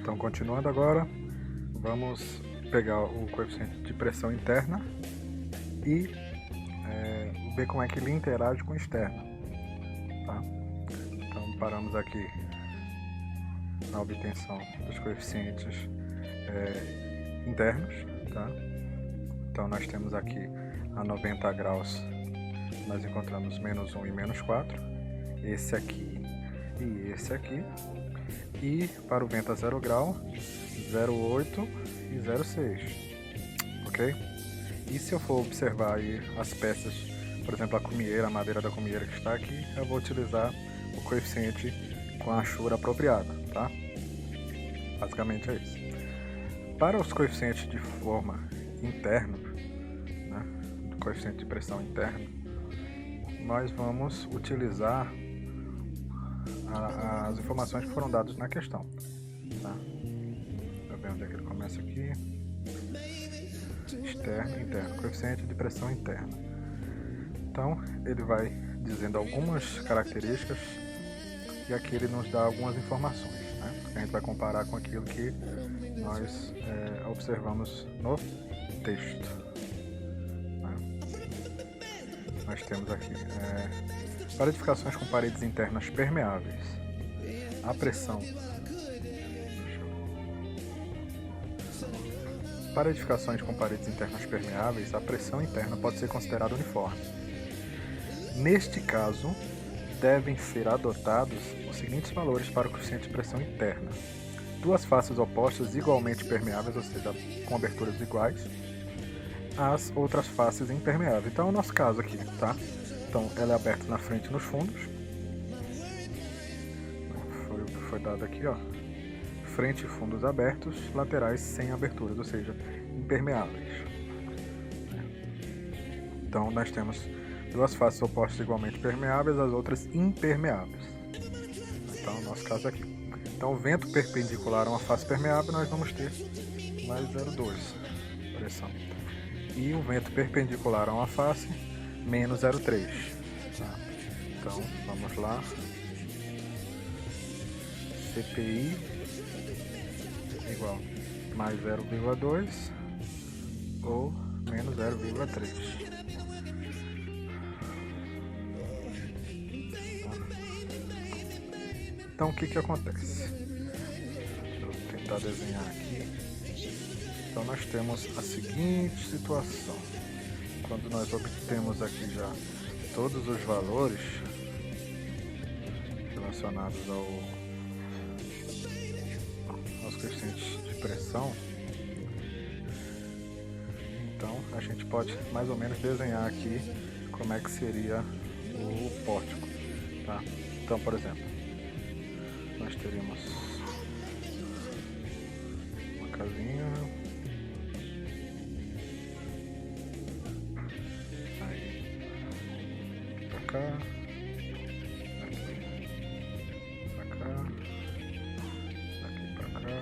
Então, continuando agora, vamos pegar o coeficiente de pressão interna e ver como é que ele interage com o externo, tá? Então, paramos aqui na obtenção dos coeficientes internos, tá? Então, nós temos aqui a 90 graus, nós encontramos menos 1 e menos 4, esse aqui e esse aqui. E para o vento a 0 grau, 0,8 e 0,6, ok? E se eu for observar aí as peças, por exemplo, a cumieira, a madeira da cumieira que está aqui, eu vou utilizar o coeficiente com a achura apropriada, tá? Basicamente é isso. Para os coeficientes de forma interno, né, do coeficiente de pressão interno, nós vamos utilizar as informações que foram dadas na questão, tá? Deixa eu ver onde é que ele começa aqui. Externo e interno, coeficiente de pressão interna. Então, ele vai dizendo algumas características e aqui ele nos dá algumas informações, né? A gente vai comparar com aquilo que nós observamos no texto, né? Nós temos aqui para edificações com paredes internas permeáveis, a pressão. Para edificações com paredes internas permeáveis, a pressão interna pode ser considerada uniforme. Neste caso, devem ser adotados os seguintes valores para o coeficiente de pressão interna: duas faces opostas igualmente permeáveis, ou seja, com aberturas iguais, as outras faces impermeáveis. Então é o nosso caso aqui, tá? Então ela é aberta na frente e nos fundos. Foi o que foi dado aqui, ó. Frente e fundos abertos, laterais sem aberturas, ou seja, impermeáveis. Então nós temos duas faces opostas igualmente permeáveis, as outras impermeáveis. Então no nosso caso aqui. Então o vento perpendicular a uma face permeável, nós vamos ter mais 0,2 pressão. E o vento perpendicular a uma face, menos 0,3. Tá? Então vamos lá. CPI igual mais 0,2 ou menos 0,3. Então o que acontece? Deixa eu tentar desenhar aqui. Então nós temos a seguinte situação. Quando nós obtemos aqui já todos os valores relacionados aos coeficientes de pressão, então a gente pode mais ou menos desenhar aqui como é que seria o pórtico, tá? Então, por exemplo, nós teríamos uma casinha, aí pra cá, daqui pra cá, daqui pra cá.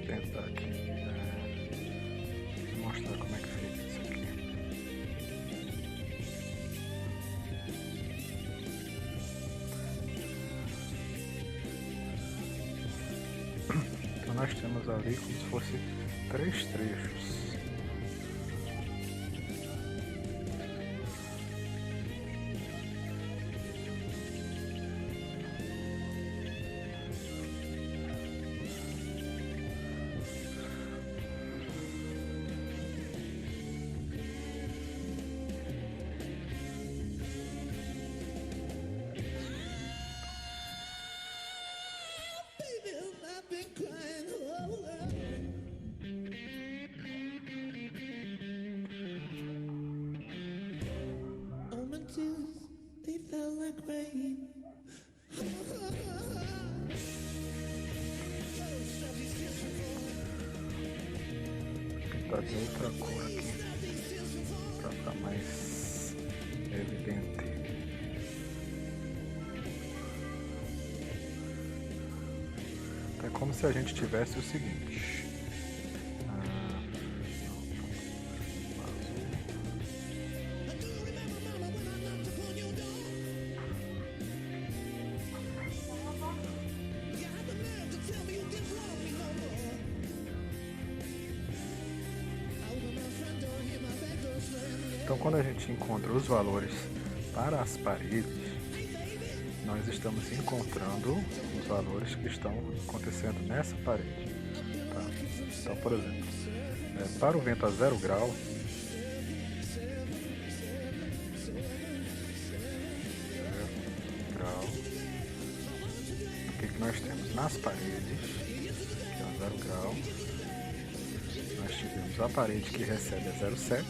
Tentar aqui mostrar como é que fica isso aqui. Então nós temos ali como se fosse 3 trechos. Pintar de outra cor aqui para ficar mais Dente. É como se a gente tivesse o seguinte. Então, quando a gente encontra os valores para as paredes, nós estamos encontrando os valores que estão acontecendo nessa parede. Tá? Então, por exemplo, para o vento a 0 grau, o que nós temos nas paredes, que é a 0 grau, nós tivemos a parede que recebe a 0,7,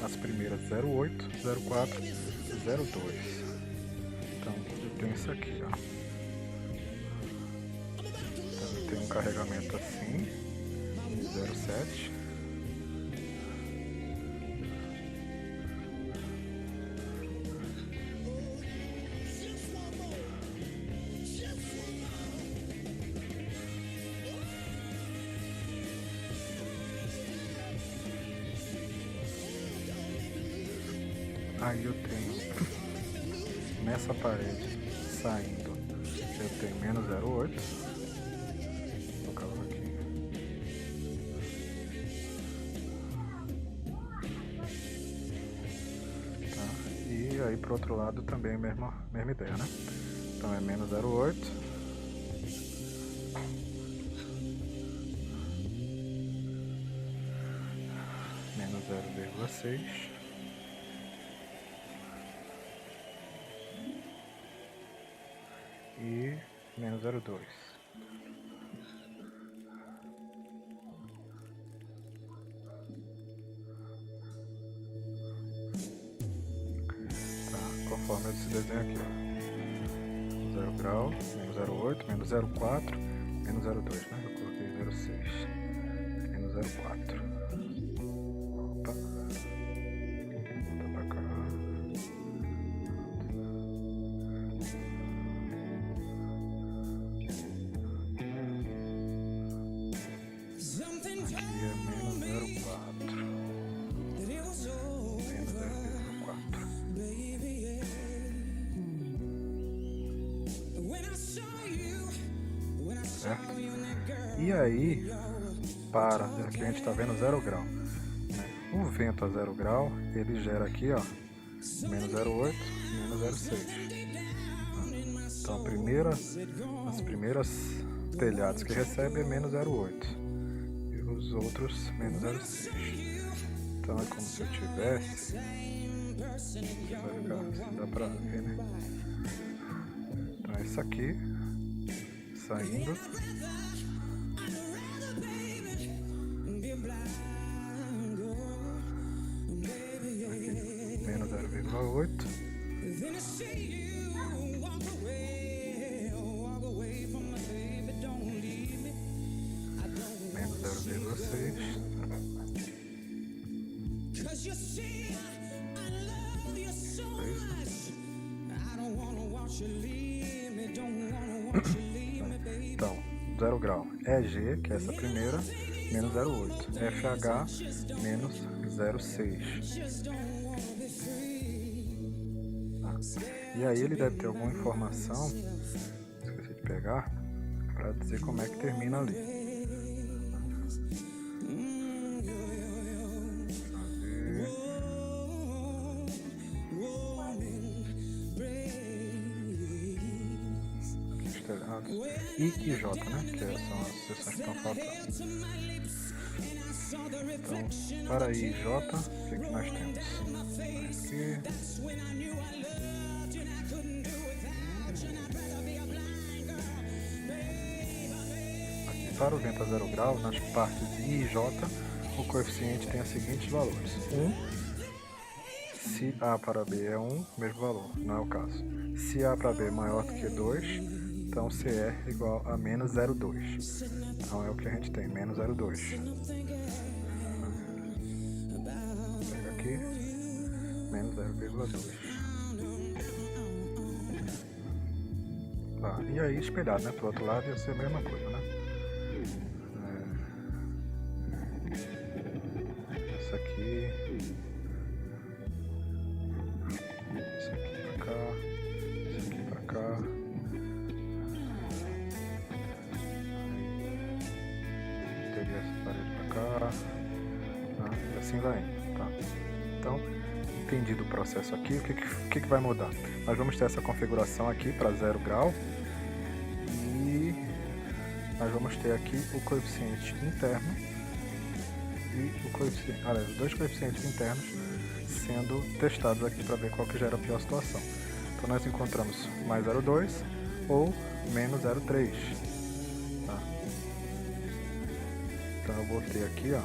as primeiras 0,8, 0,4, 0,2. Então eu tenho isso aqui, ó. Então eu tenho um carregamento assim, 0,7. Aí eu tenho nessa parede saindo, eu tenho menos 0,8, no caso aqui. Tá? E aí pro outro lado também a mesma ideia, né? Então é menos 0,8. Menos 0,6. E menos 0,2. Tá, conforme esse desenho aqui, ó. 0 grau, menos 0,8, menos 0,4, menos 0,2, né? Eu coloquei 0,6, menos 0,4. Opa. Volta pra cá. Certo? E aí, aqui a gente está vendo 0 grau, né? O vento a 0 grau, ele gera aqui, ó, menos 0,8, menos 0,6. Então as primeiras telhados que recebe é menos 0,8 e os outros menos 0,6. Então é como se eu tivesse, vai ficar assim, dá pra ver, né? Então é isso aqui saindo, aqui, menos 0,8, menos 0,6, então 0 grau é G, que é essa primeira, menos 0,8, FH menos 0,6. E aí ele deve ter alguma informação, esqueci de pegar, para dizer como é que termina ali. I e J, né? Que são as seções que estão faltando. Então, para I e J, o que nós temos? Aqui, para o vento a 0 grau, nas partes I e J, o coeficiente tem os seguintes valores: 1, se A para B é 1, mesmo valor, não é o caso. Se A para B é maior do que 2, então CE é igual a menos 0,2. Então é o que a gente tem, menos 0,2. Pega aqui, menos menos 0,2. Tá, e aí espelhado, né? Pro outro lado ia ser a mesma coisa, né? Essa aqui. Esse aqui pra cá. Esse aqui pra cá. Teria essa parede pra cá. Tá? E assim vai indo, tá? Então, entendido o processo aqui, o que vai mudar? Nós vamos ter essa configuração aqui para 0 grau e nós vamos ter aqui o coeficiente interno e o coeficiente, aliás, os dois coeficientes internos sendo testados aqui para ver qual que gera a pior situação. Então nós encontramos mais 0,2 ou menos 0,3. Tá? Então eu vou ter aqui, ó,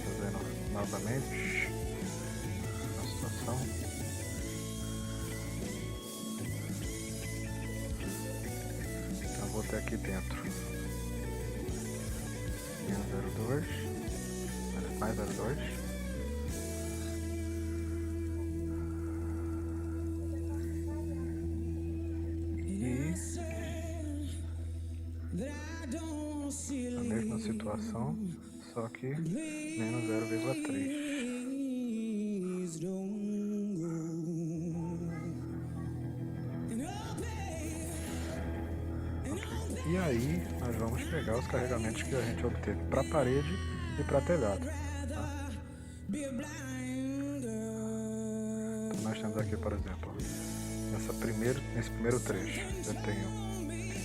fazendo novamente a situação. Então eu vou ter aqui dentro menos 0,2, mais 0,2. A mesma situação, só que menos 0,3. E aí nós vamos pegar os carregamentos que a gente obteve para a parede e para telhado. Tá? Então nós temos aqui, por exemplo, nesse primeiro trecho, eu tenho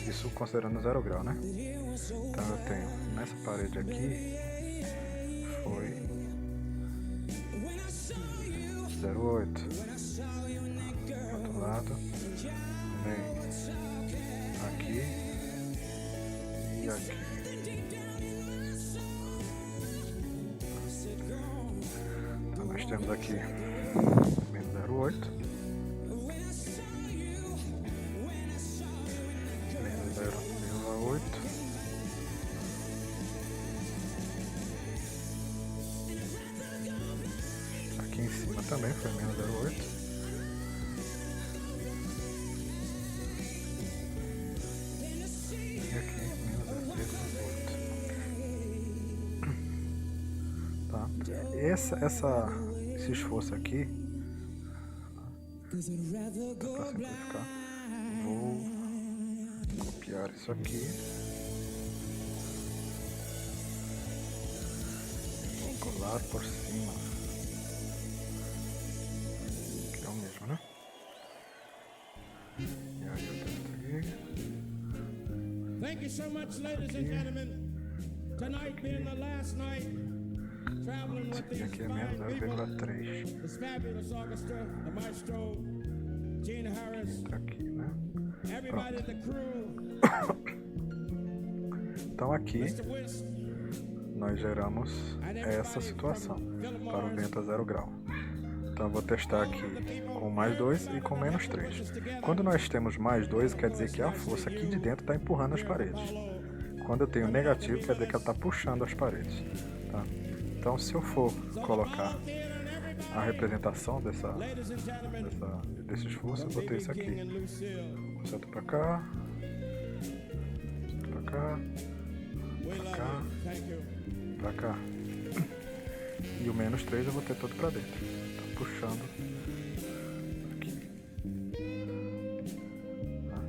isso considerando 0 grau, né? Então eu tenho nessa parede aqui foi 0,8. Do outro lado também aqui e aqui. Então nós temos aqui menos 0,8. Menos 0,8. Aqui em cima também foi menos 0,8. E aqui menos 0,8. Tá? Esse esforço aqui, para simplificar, vou copiar isso aqui. Vou colar por cima. Que é o mesmo, né? E aí eu tento aqui. Thank you so much, ladies and gentlemen. Tonight being the last night, traveling with these Aqui é fine menos people, 0,3. this fabulous orchestra, the maestro, Gene Harris, Tá aqui, né? everybody in the crew, Então aqui Mr. Wist, nós geramos essa situação para um vento a 0 grau. Então eu vou testar aqui com mais 2 e com menos 3. Quando nós temos mais 2, quer dizer que a força aqui de dentro está empurrando as paredes. Quando eu tenho negativo, quer dizer que ela está puxando as paredes. Tá? Então se eu for colocar a representação desse esforço, eu vou ter isso aqui. Certo para cá, certo para cá, para cá, para cá. E o menos 3 eu vou ter todo para dentro. Tá puxando aqui. Tá?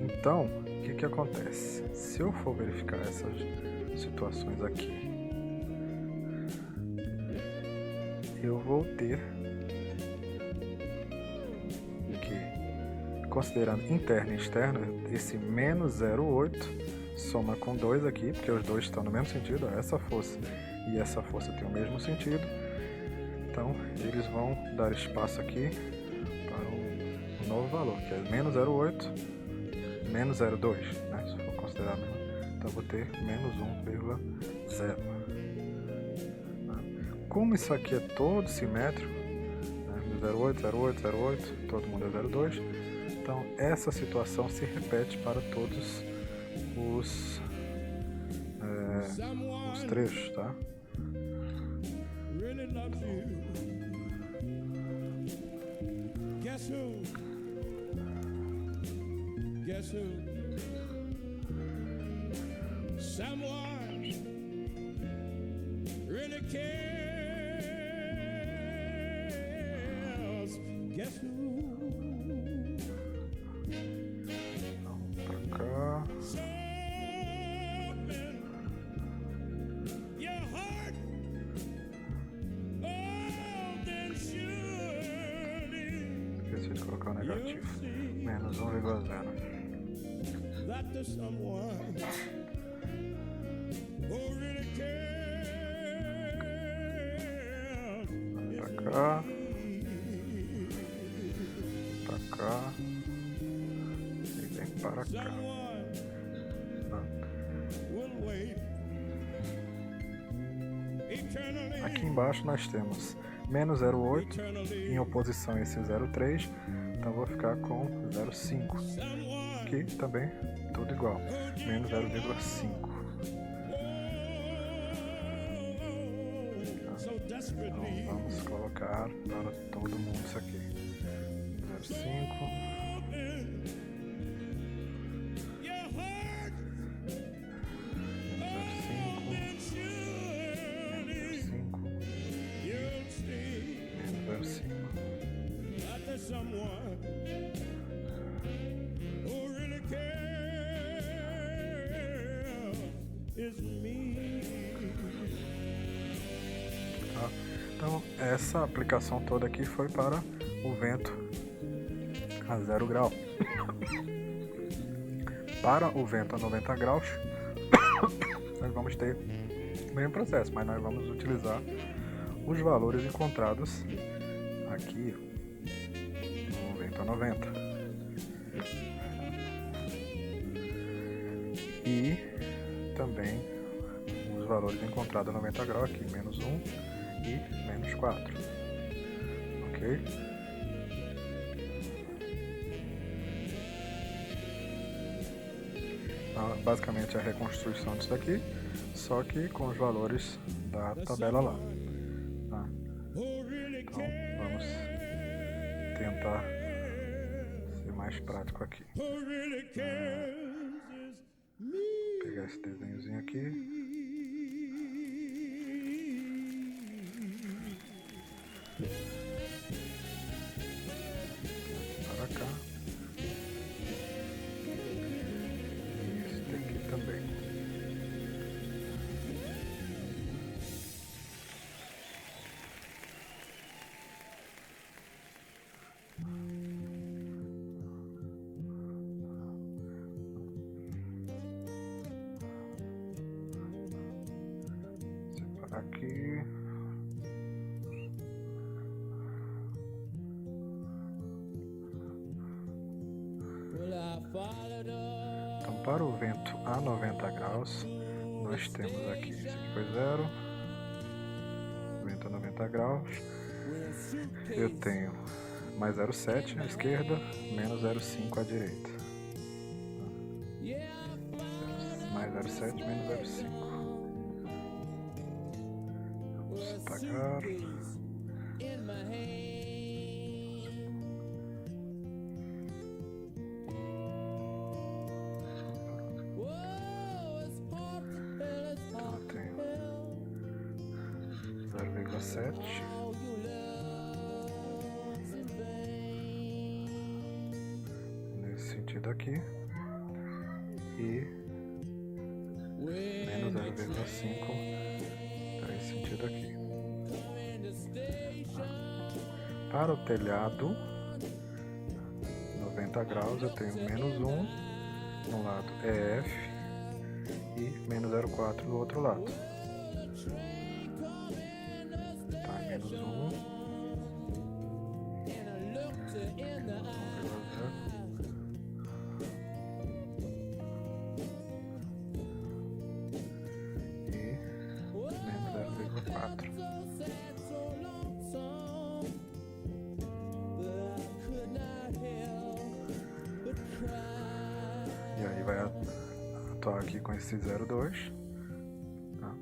Então, o que acontece? Se eu for verificar essas situações aqui, eu vou ter que, considerando interno e externo, esse menos 0,8 soma com 2 aqui, porque os dois estão no mesmo sentido, essa força e essa força tem o mesmo sentido. Então eles vão dar espaço aqui para um novo valor, que é menos 0,8 menos 0,2, né? Se for considerar mesmo. Então eu vou ter menos 1,0. Como isso aqui é todo simétrico, né? 0,8, 0,8, 0,8, todo mundo é 0,2, então essa situação se repete para todos os trechos, tá? really loves you. Guess who? Guess who? Someone really cares. Guess who? Pra cá. Something your heart. Oh, then surely Esqueci de colocar o negativo. Menos 1,0. that there's someone who really cares. Pra cá. Pra cá. E vem para cá. Someone Tá? will wait eternally. Aqui embaixo nós temos menos 0,8 Eternally. em oposição a esse 0,3. Então vou ficar com 0,5. Someone Aqui também tudo igual. Menos 0,5. so Então desperately. vamos colocar para todo mundo isso aqui. 0,5. Your heart. 0,5. Then surely 0,5. you'll see Menos 0,5. that there's someone who really cares. Is me. Tá? Então essa aplicação toda aqui foi para o vento a 0 grau. Para o vento a 90 graus, nós vamos ter o mesmo processo, mas nós vamos utilizar os valores encontrados aqui no vento a 90. E também os valores encontrados a 90 graus aqui, menos 1 e menos 4. Ok? Então, basicamente a reconstrução disso daqui, só que com os valores da tabela lá. Tá? Who really Então vamos tentar ser mais prático aqui. Who really cares is me. Vou pegar esse desenhozinho aqui. Para cá. E esse daqui também. Separar aqui. Well, I followed up. Então, para o vento a 90 graus, nós temos aqui, esse aqui foi 0, vento a 90 graus, eu tenho mais 0,7 à esquerda, menos 0,5 à direita. Mais 0,7, menos 0,5. Vamos apagar. In my hand. Whoa, it's hard to tell, it's Então, hard eu to tenho tell. 0,7. All you love's in vain. Nesse sentido aqui. E menos 0,5 nesse sentido aqui. Para o telhado, 90 graus, eu tenho menos 1 no lado é F e menos 0,4 no outro lado. Tá, menos 1. E aí vai atuar aqui com esse 0,2, tá?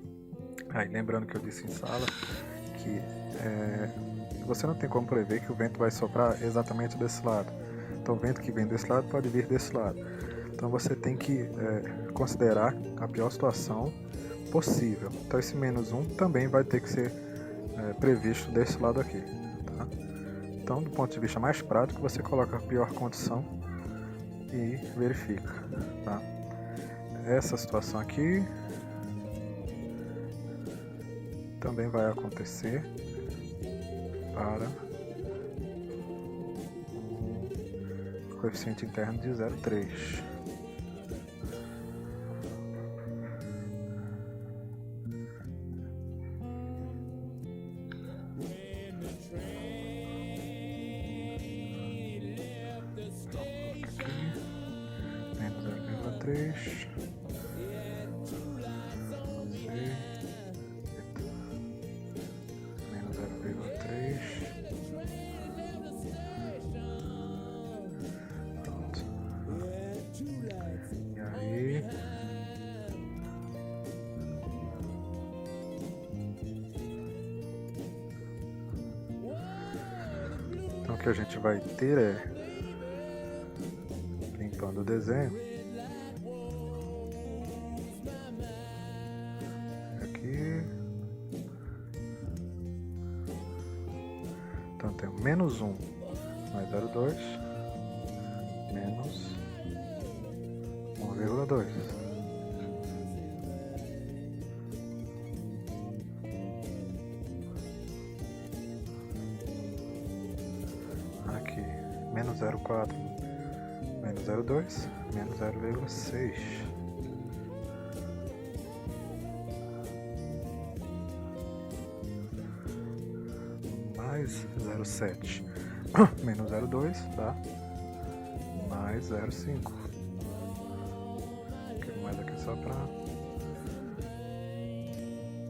Aí lembrando que eu disse em sala que você não tem como prever que o vento vai soprar exatamente desse lado. Então o vento que vem desse lado pode vir desse lado. Então você tem que considerar a pior situação possível. Então esse -1 também vai ter que ser previsto desse lado aqui. Tá? Então do ponto de vista mais prático, você coloca a pior condição e verifica. Tá? Essa situação aqui também vai acontecer para o coeficiente interno de 0,3. Menos 0,3. Menos 0,3. Pronto. E aí então o que a gente vai ter limpando o desenho aqui. Então tem -1 mais 0,2 menos 1,2. Aqui menos 0,4 menos 0,2 menos 0,6. Mais 0,7 menos 0,2, tá? Mais 0,5. Quero mais aqui só para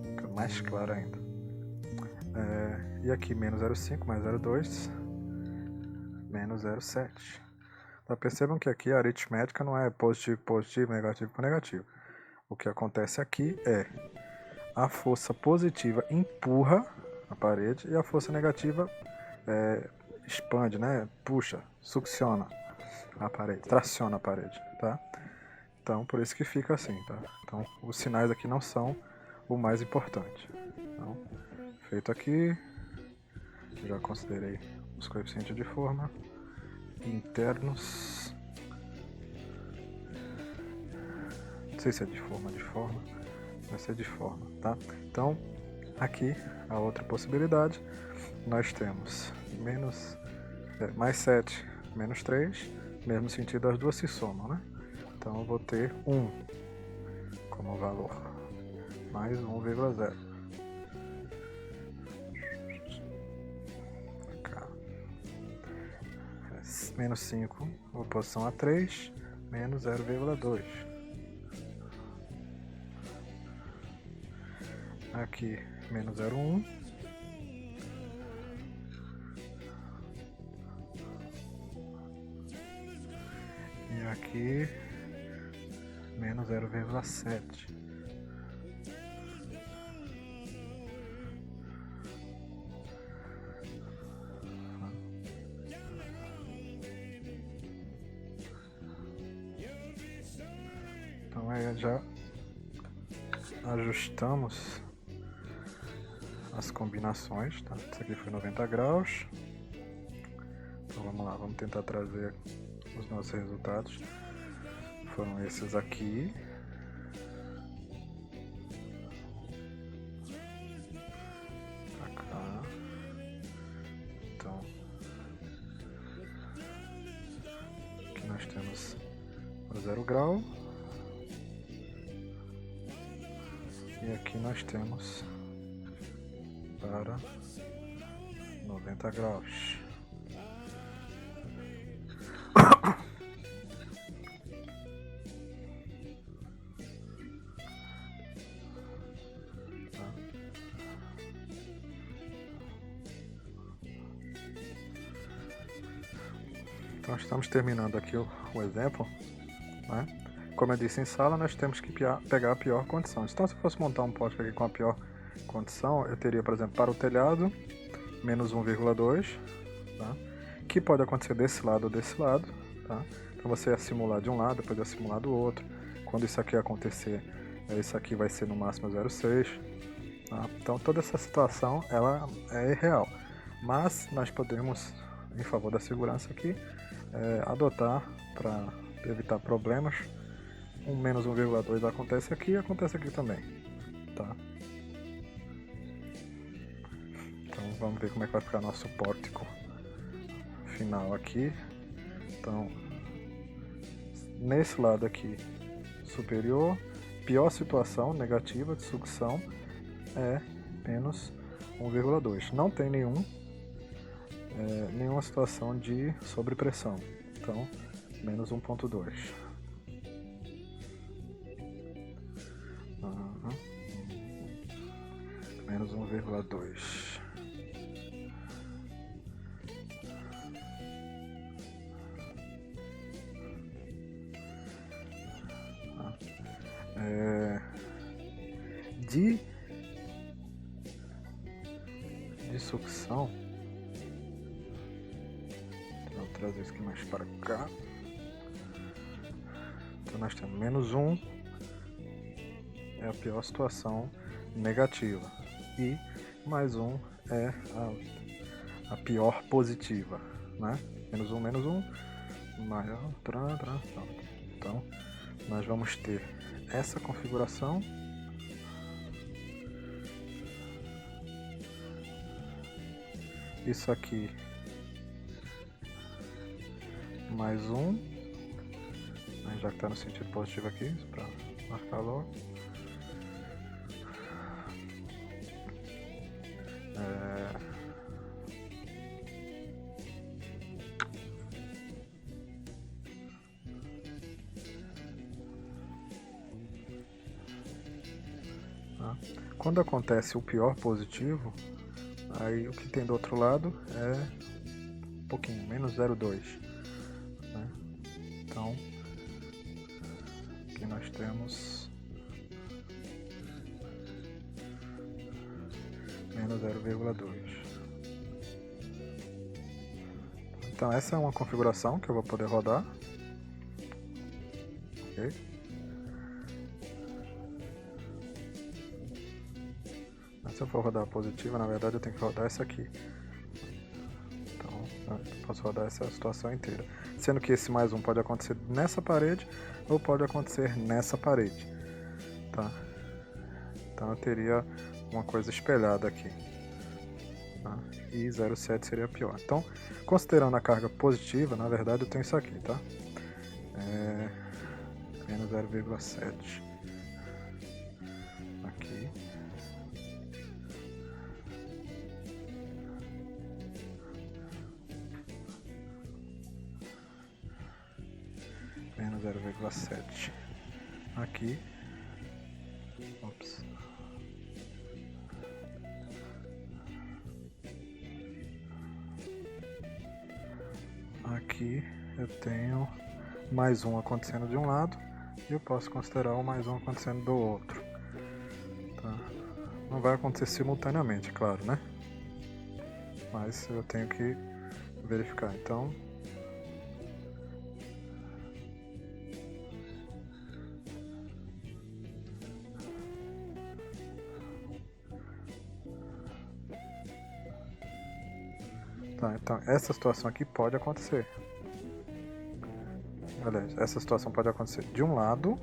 ficar mais claro ainda. E aqui menos 0,5 mais 0,2 menos 0,7. Então, percebam que aqui a aritmética não é positivo, positivo, negativo com negativo. O que acontece aqui é a força positiva empurra a parede e a força negativa expande, né? Puxa, succiona a parede, traciona a parede, tá? Então, por isso que fica assim, tá? Então, os sinais aqui não são o mais importante. Então, feito aqui, já considerei os coeficientes de forma internos. Não sei se é de forma, vai ser de forma, tá? Então, aqui a outra possibilidade, nós temos mais 7 menos 3, mesmo sentido, as duas se somam, né? Então eu vou ter 1 como valor, mais 1,0. Menos 5, oposição a 3, menos 0,2. Aqui, menos 0,1. E aqui, menos 0,7. Então aí já ajustamos as combinações, tá? Isso aqui foi 90 graus. Então vamos lá, vamos tentar trazer os nossos resultados. Foram esses aqui. Pra cá. Então aqui nós temos o 0 grau. E aqui nós temos para 90 graus. Então estamos terminando aqui o exemplo, né? como eu disse em sala, nós temos que pegar a pior condição. Então, se eu fosse montar um poste aqui com a pior condição, eu teria, por exemplo, para o telhado, menos 1,2, tá? Que pode acontecer desse lado ou desse lado, tá? Então você ia simular de um lado, depois ia simular do outro. Quando isso aqui acontecer, isso aqui vai ser no máximo 0,6. Tá? Então toda essa situação ela é irreal. Mas nós podemos, em favor da segurança aqui, adotar para evitar problemas. Um menos 1,2 acontece aqui e acontece aqui também. Tá? Então vamos ver como é que vai ficar nosso pórtico final aqui. Então, nesse lado aqui superior, pior situação negativa de sucção é menos 1,2. Não tem nenhuma situação de sobrepressão. Então, menos 1,2. Menos 1,2. De sucção. Vou trazer isso aqui mais para cá. Então nós temos menos 1 é a pior situação negativa e mais 1 é a pior positiva, né? Menos 1 maior. Então nós vamos ter essa configuração. Isso aqui mais 1, já que está no sentido positivo aqui, para marcar logo. Quando acontece o pior positivo, aí o que tem do outro lado é um pouquinho, menos 0,2. Né? Então, aqui nós temos menos 0,2. Então essa é uma configuração que eu vou poder rodar. Ok? Se eu for rodar a positiva, na verdade eu tenho que rodar essa aqui. Então, eu posso rodar essa situação inteira. Sendo que esse mais 1 pode acontecer nessa parede ou pode acontecer nessa parede. Tá? Então eu teria uma coisa espelhada aqui. Tá? E 0,7 seria pior. Então, considerando a carga positiva, na verdade eu tenho isso aqui, tá? Menos 0,7. Aqui. Menos 0,7 aqui. Ops. Aqui eu tenho mais 1 acontecendo de um lado e eu posso considerar o mais 1 acontecendo do outro. Tá? Não vai acontecer simultaneamente, claro, né? Mas eu tenho que verificar. Então, então essa situação aqui pode acontecer. Aliás, essa situação pode acontecer de um lado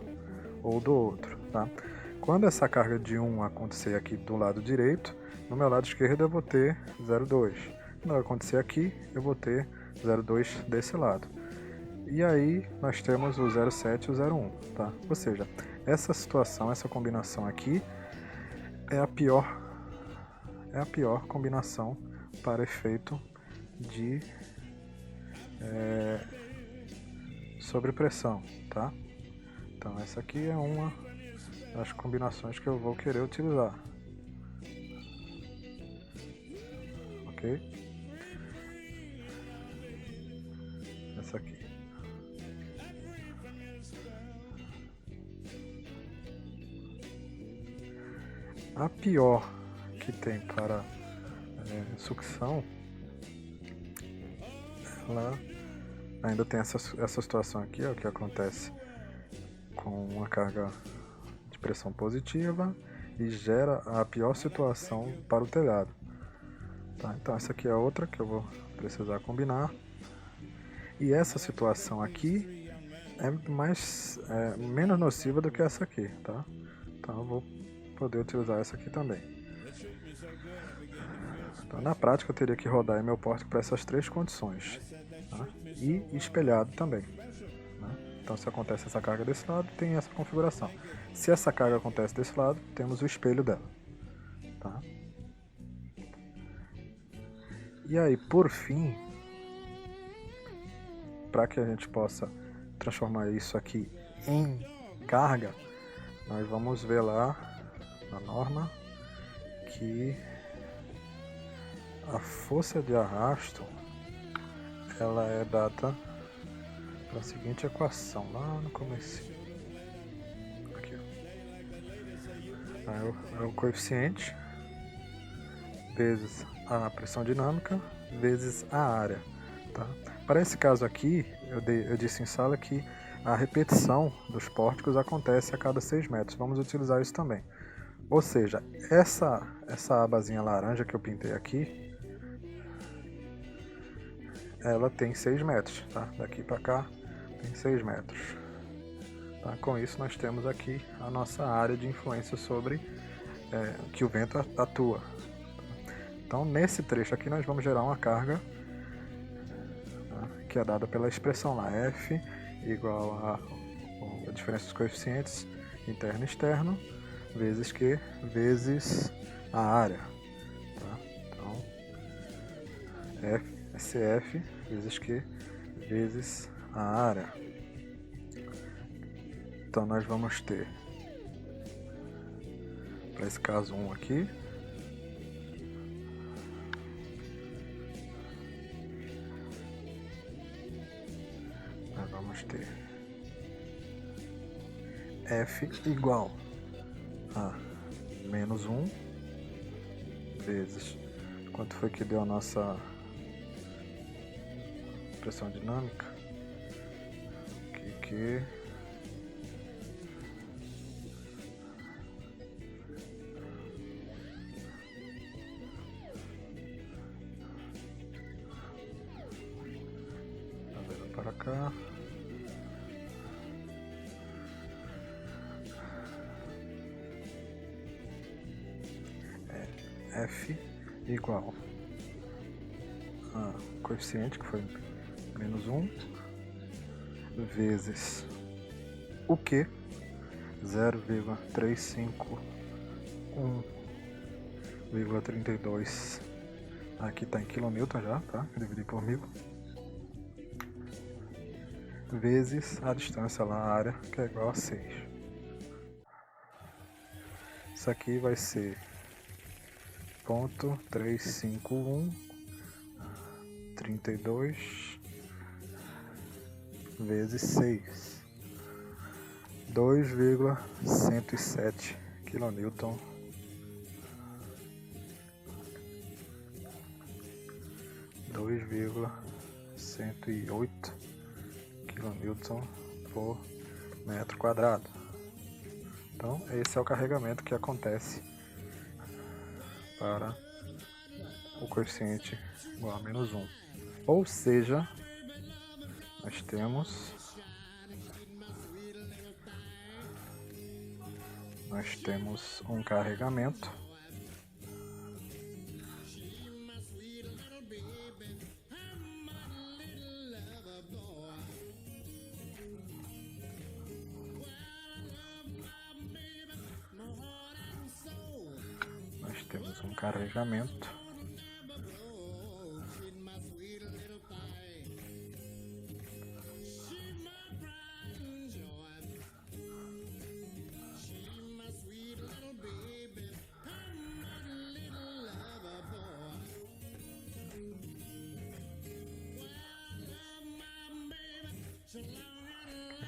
ou do outro, tá? Quando essa carga de 1 acontecer aqui do lado direito, no meu lado esquerdo eu vou ter 0,2. Quando acontecer aqui, eu vou ter 0,2 desse lado. E aí nós temos o 0,7 e o 0,1, tá? Ou seja, essa situação, essa combinação aqui é a pior combinação para efeito de sobrepressão, tá? Então essa aqui é uma das combinações que eu vou querer utilizar. Ok? Essa aqui. A pior que tem para sucção, ela ainda tem essa situação aqui, ó, que acontece com uma carga de pressão positiva e gera a pior situação para o telhado. Tá, então essa aqui é outra que eu vou precisar combinar. E essa situação aqui é menos nociva do que essa aqui, tá? Então eu vou poder utilizar essa aqui também. Então, na prática eu teria que rodar meu pórtico para essas três condições, tá? E espelhado também, né? Então se acontece essa carga desse lado, tem essa configuração. Se essa carga acontece desse lado, temos o espelho dela, tá? E aí, por fim, para que a gente possa transformar isso aqui em carga, nós vamos ver lá na norma que a força de arrasto ela é dada pela seguinte equação lá no começo. Aqui, ó. É o coeficiente vezes a pressão dinâmica vezes a área, tá? Para esse caso aqui, eu disse em sala que a repetição dos pórticos acontece a cada 6 metros. Vamos utilizar isso também. Ou seja, essa abazinha laranja que eu pintei aqui, ela tem 6 metros, tá? Daqui para cá tem 6 metros. Tá? Com isso nós temos aqui a nossa área de influência sobre que o vento atua. Então nesse trecho aqui nós vamos gerar uma carga, tá? Que é dada pela expressão lá, F igual a diferença dos coeficientes interno e externo, vezes Q, vezes a área. Tá? Então, CF vezes Q, vezes a área. Então, nós vamos ter, para esse caso 1 aqui, nós vamos ter F igual a menos 1 vezes quanto foi que deu a nossa pressão dinâmica, que para cá, F igual a coeficiente, que foi menos 1, vezes o Q, 0,351,32, aqui está em quilonewton já, tá? Dividir por 1000, vezes a distância lá, a área, que é igual a 6. Isso aqui vai ser 0,351,32 vezes 6, 2,107 kN, 2,108 kN por metro quadrado. Então esse é o carregamento que acontece para o coeficiente igual a menos 1. Ou seja, nós temos um carregamento que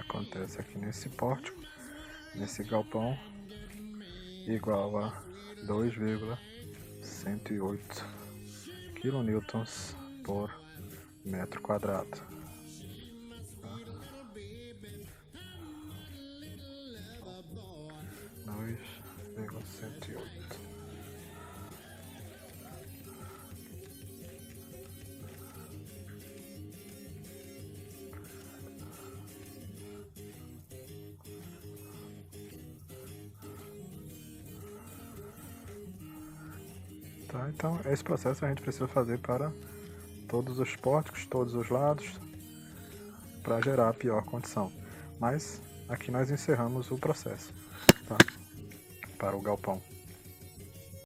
acontece aqui nesse pórtico, nesse galpão, igual a 2,108 kN por metro quadrado. 2,108. Tá, então esse processo a gente precisa fazer para todos os pórticos, todos os lados, para gerar a pior condição. Mas aqui nós encerramos o processo, tá? Para o galpão.